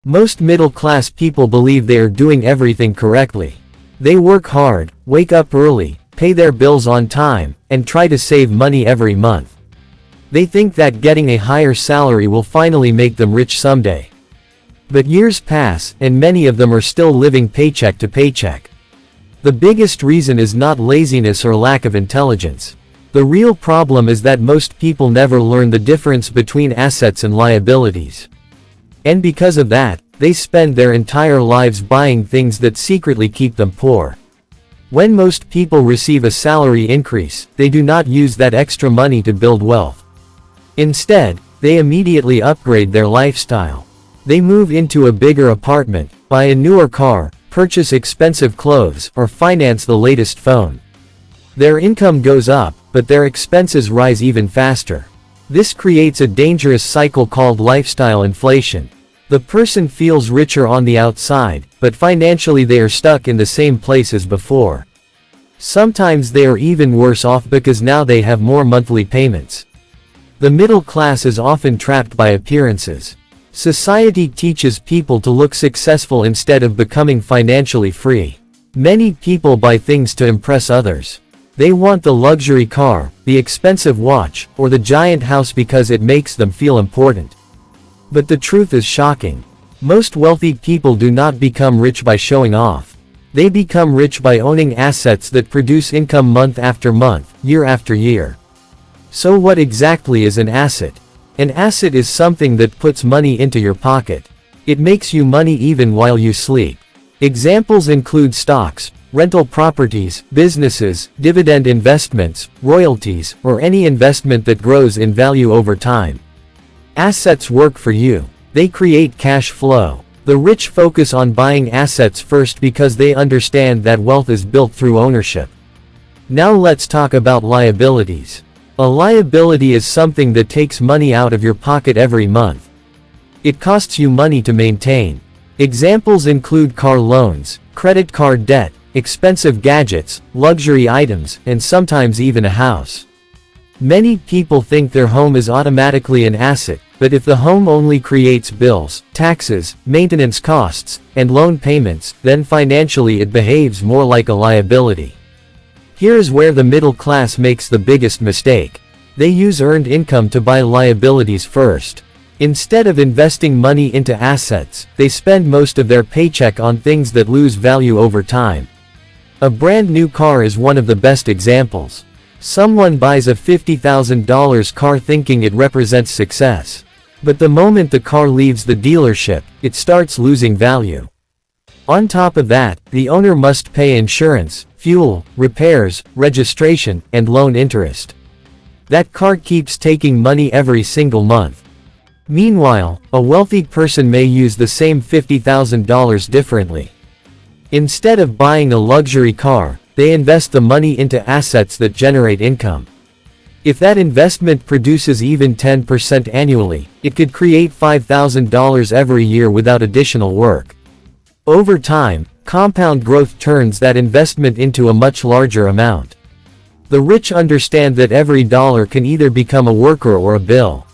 Most middle-class people believe they are doing everything correctly. They work hard, wake up early, pay their bills on time, and try to save money every month. They think that getting a higher salary will finally make them rich someday. But years pass, and many of them are still living paycheck to paycheck. The biggest reason is not laziness or lack of intelligence. The real problem is that most people never learn the difference between assets and liabilities. And because of that, they spend their entire lives buying things that secretly keep them poor. When most people receive a salary increase, they do not use that extra money to build wealth. Instead, they immediately upgrade their lifestyle. They move into a bigger apartment, buy a newer car, purchase expensive clothes, or finance the latest phone. Their income goes up, but their expenses rise even faster. This creates a dangerous cycle called lifestyle inflation. The person feels richer on the outside, but financially they are stuck in the same place as before. Sometimes they are even worse off because now they have more monthly payments. The middle class is often trapped by appearances. Society teaches people to look successful instead of becoming financially free. Many people buy things to impress others. They want the luxury car, the expensive watch, or the giant house because it makes them feel important. But the truth is shocking. Most wealthy people do not become rich by showing off. They become rich by owning assets that produce income month after month, year after year. So what exactly is an asset? An asset is something that puts money into your pocket. It makes you money even while you sleep. Examples include stocks, rental properties, businesses, dividend investments, royalties, or any investment that grows in value over time. Assets work for you. They create cash flow. The rich focus on buying assets first because they understand that wealth is built through ownership. Now let's talk about liabilities. A liability is something that takes money out of your pocket every month. It costs you money to maintain. Examples include car loans, credit card debt, expensive gadgets, luxury items, and sometimes even a house. Many people think their home is automatically an asset, but if the home only creates bills, taxes, maintenance costs, and loan payments, then financially it behaves more like a liability. Here is where the middle class makes the biggest mistake. They use earned income to buy liabilities first. Instead of investing money into assets, they spend most of their paycheck on things that lose value over time. A brand new car is one of the best examples. Someone buys a $50,000 car thinking it represents success. But the moment the car leaves the dealership, it starts losing value. On top of that, the owner must pay insurance, fuel, repairs, registration, and loan interest. That car keeps taking money every single month. Meanwhile, a wealthy person may use the same $50,000 differently. Instead of buying a luxury car, they invest the money into assets that generate income. If that investment produces even 10% annually, it could create $5,000 every year without additional work. Over time, compound growth turns that investment into a much larger amount. The rich understand that every dollar can either become a worker or a bill.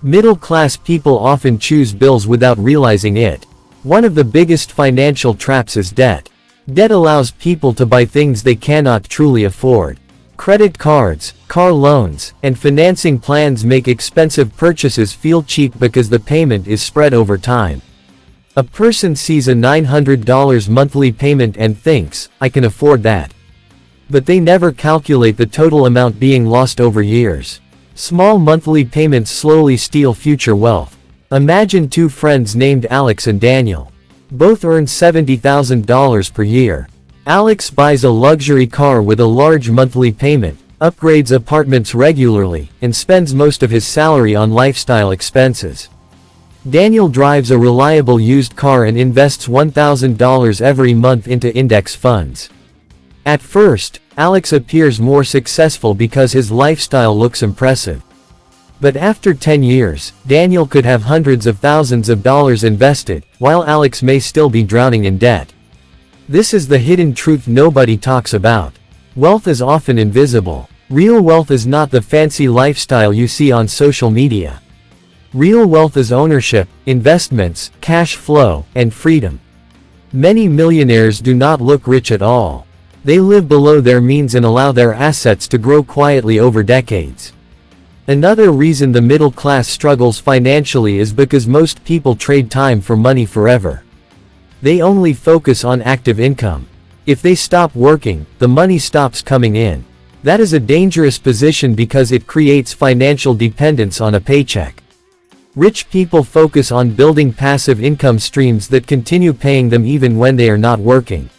Middle-class people often choose bills without realizing it. One of the biggest financial traps is debt. Debt allows people to buy things they cannot truly afford. Credit cards, car loans, and financing plans make expensive purchases feel cheap because the payment is spread over time. A person sees a $900 monthly payment and thinks, "I can afford that." But they never calculate the total amount being lost over years. Small monthly payments slowly steal future wealth. Imagine two friends named Alex and Daniel. Both earn $70,000 per year. Alex buys a luxury car with a large monthly payment, upgrades apartments regularly, and spends most of his salary on lifestyle expenses. Daniel drives a reliable used car and invests $1,000 every month into index funds. At first, Alex appears more successful because his lifestyle looks impressive. But after 10 years, Daniel could have hundreds of thousands of dollars invested, while Alex may still be drowning in debt. This is the hidden truth nobody talks about. Wealth is often invisible. Real wealth is not the fancy lifestyle you see on social media. Real wealth is ownership, investments, cash flow, and freedom. Many millionaires do not look rich at all. They live below their means and allow their assets to grow quietly over decades. Another reason the middle class struggles financially is because most people trade time for money forever. They only focus on active income. If they stop working, the money stops coming in. That is a dangerous position because it creates financial dependence on a paycheck. Rich people focus on building passive income streams that continue paying them even when they are not working.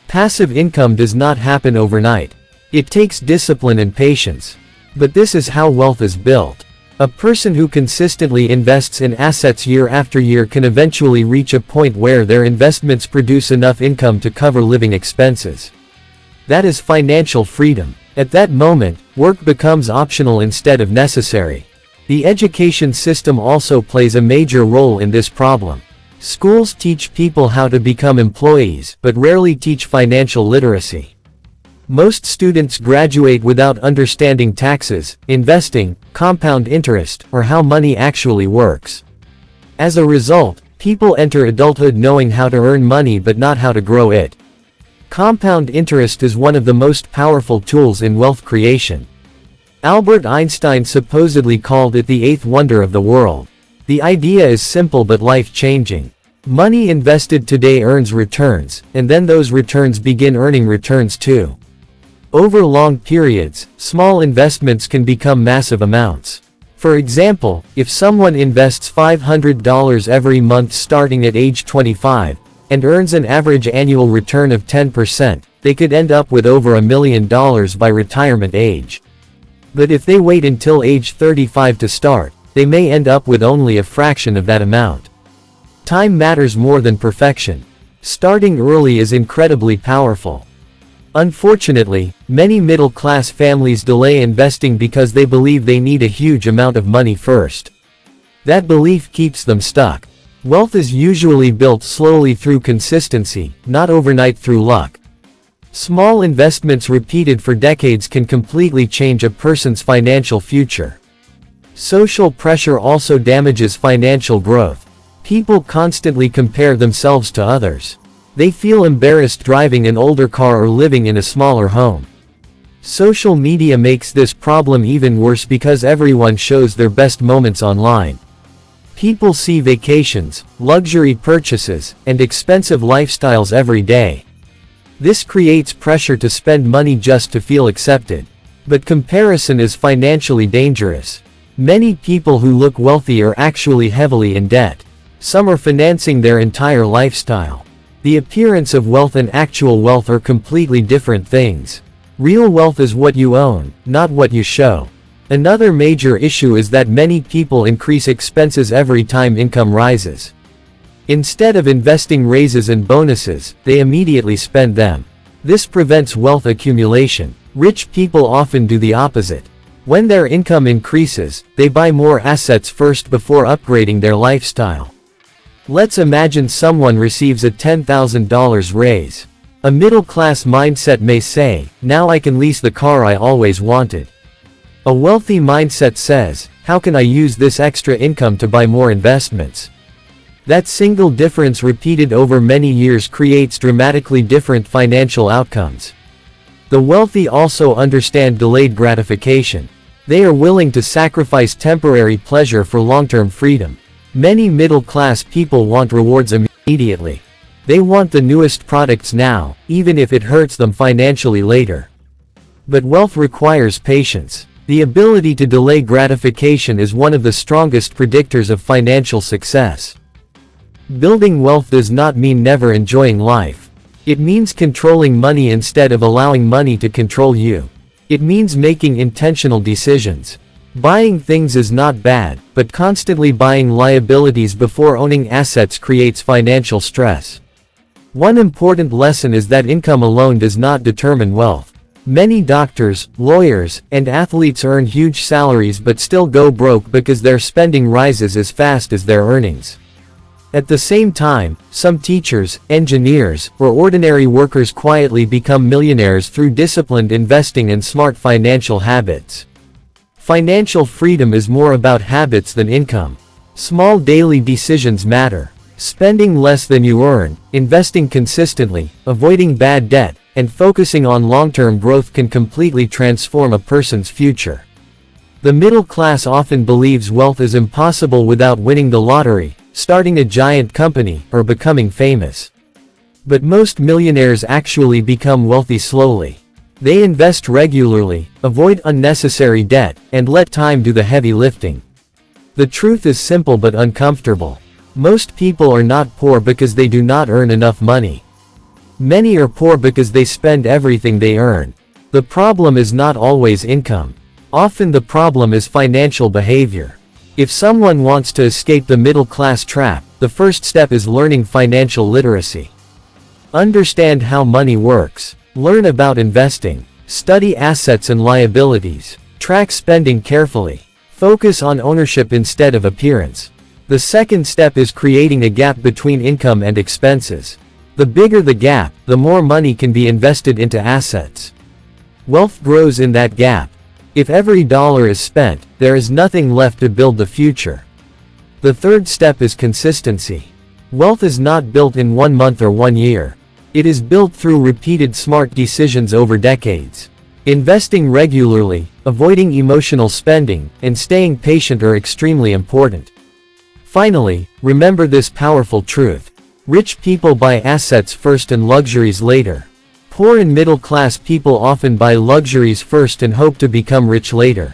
Passive income does not happen overnight. It takes discipline and patience. But this is how wealth is built. A person who consistently invests in assets year after year can eventually reach a point where their investments produce enough income to cover living expenses. That is financial freedom. At that moment, work becomes optional instead of necessary. The education system also plays a major role in this problem. Schools teach people how to become employees, but rarely teach financial literacy. Most students graduate without understanding taxes, investing, compound interest, or how money actually works. As a result, people enter adulthood knowing how to earn money but not how to grow it. Compound interest is one of the most powerful tools in wealth creation. Albert Einstein supposedly called it the eighth wonder of the world. The idea is simple but life-changing. Money invested today earns returns, and then those returns begin earning returns too. Over long periods, small investments can become massive amounts. For example, if someone invests $500 every month starting at age 25, and earns an average annual return of 10%, they could end up with over $1 million by retirement age. But if they wait until age 35 to start, they may end up with only a fraction of that amount. Time matters more than perfection. Starting early is incredibly powerful. Unfortunately, many middle-class families delay investing because they believe they need a huge amount of money first. That belief keeps them stuck. Wealth is usually built slowly through consistency, not overnight through luck. Small investments repeated for decades can completely change a person's financial future. Social pressure also damages financial growth. People constantly compare themselves to others. They feel embarrassed driving an older car or living in a smaller home. Social media makes this problem even worse because everyone shows their best moments online. People see vacations, luxury purchases, and expensive lifestyles every day. This creates pressure to spend money just to feel accepted. But comparison is financially dangerous. Many people who look wealthy are actually heavily in debt. Some are financing their entire lifestyle. The appearance of wealth and actual wealth are completely different things. Real wealth is what you own, not what you show. Another major issue is that many people increase expenses every time income rises. Instead of investing raises and bonuses, they immediately spend them. This prevents wealth accumulation. Rich people often do the opposite. When their income increases, they buy more assets first before upgrading their lifestyle. Let's imagine someone receives a $10,000 raise. A middle-class mindset may say, "Now I can lease the car I always wanted." A wealthy mindset says, "How can I use this extra income to buy more investments?" That single difference repeated over many years creates dramatically different financial outcomes. The wealthy also understand delayed gratification. They are willing to sacrifice temporary pleasure for long-term freedom. Many middle-class people want rewards immediately. They want the newest products now, even if it hurts them financially later. But wealth requires patience. The ability to delay gratification is one of the strongest predictors of financial success. Building wealth does not mean never enjoying life. It means controlling money instead of allowing money to control you. It means making intentional decisions. Buying things is not bad, but constantly buying liabilities before owning assets creates financial stress. One important lesson is that income alone does not determine wealth. Many doctors, lawyers, and athletes earn huge salaries but still go broke because their spending rises as fast as their earnings. At the same time, some teachers, engineers, or ordinary workers quietly become millionaires through disciplined investing and smart financial habits. Financial freedom is more about habits than income. Small daily decisions matter. Spending less than you earn, investing consistently, avoiding bad debt, and focusing on long-term growth can completely transform a person's future. The middle class often believes wealth is impossible without winning the lottery, starting a giant company, or becoming famous. But most millionaires actually become wealthy slowly. They invest regularly, avoid unnecessary debt, and let time do the heavy lifting. The truth is simple but uncomfortable. Most people are not poor because they do not earn enough money. Many are poor because they spend everything they earn. The problem is not always income. Often the problem is financial behavior. If someone wants to escape the middle-class trap, the first step is learning financial literacy. Understand how money works. Learn about investing. Study assets and liabilities. Track spending carefully. Focus on ownership instead of appearance. The second step is creating a gap between income and expenses. The bigger the gap, the more money can be invested into assets. Wealth grows in that gap. If every dollar is spent, there is nothing left to build the future. The third step is consistency. Wealth is not built in 1 month or 1 year. It is built through repeated smart decisions over decades. Investing regularly, avoiding emotional spending, and staying patient are extremely important. Finally, remember this powerful truth. Rich people buy assets first and luxuries later. Poor and middle-class people often buy luxuries first and hope to become rich later.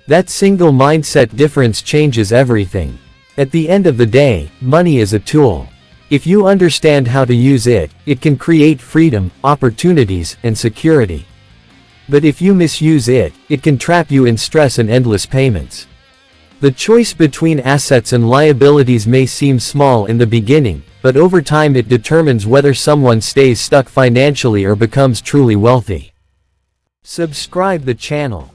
That single mindset difference changes everything. At the end of the day, money is a tool. If you understand how to use it, it can create freedom, opportunities, and security. But if you misuse it, it can trap you in stress and endless payments. The choice between assets and liabilities may seem small in the beginning, but over time it determines whether someone stays stuck financially or becomes truly wealthy. Subscribe the channel.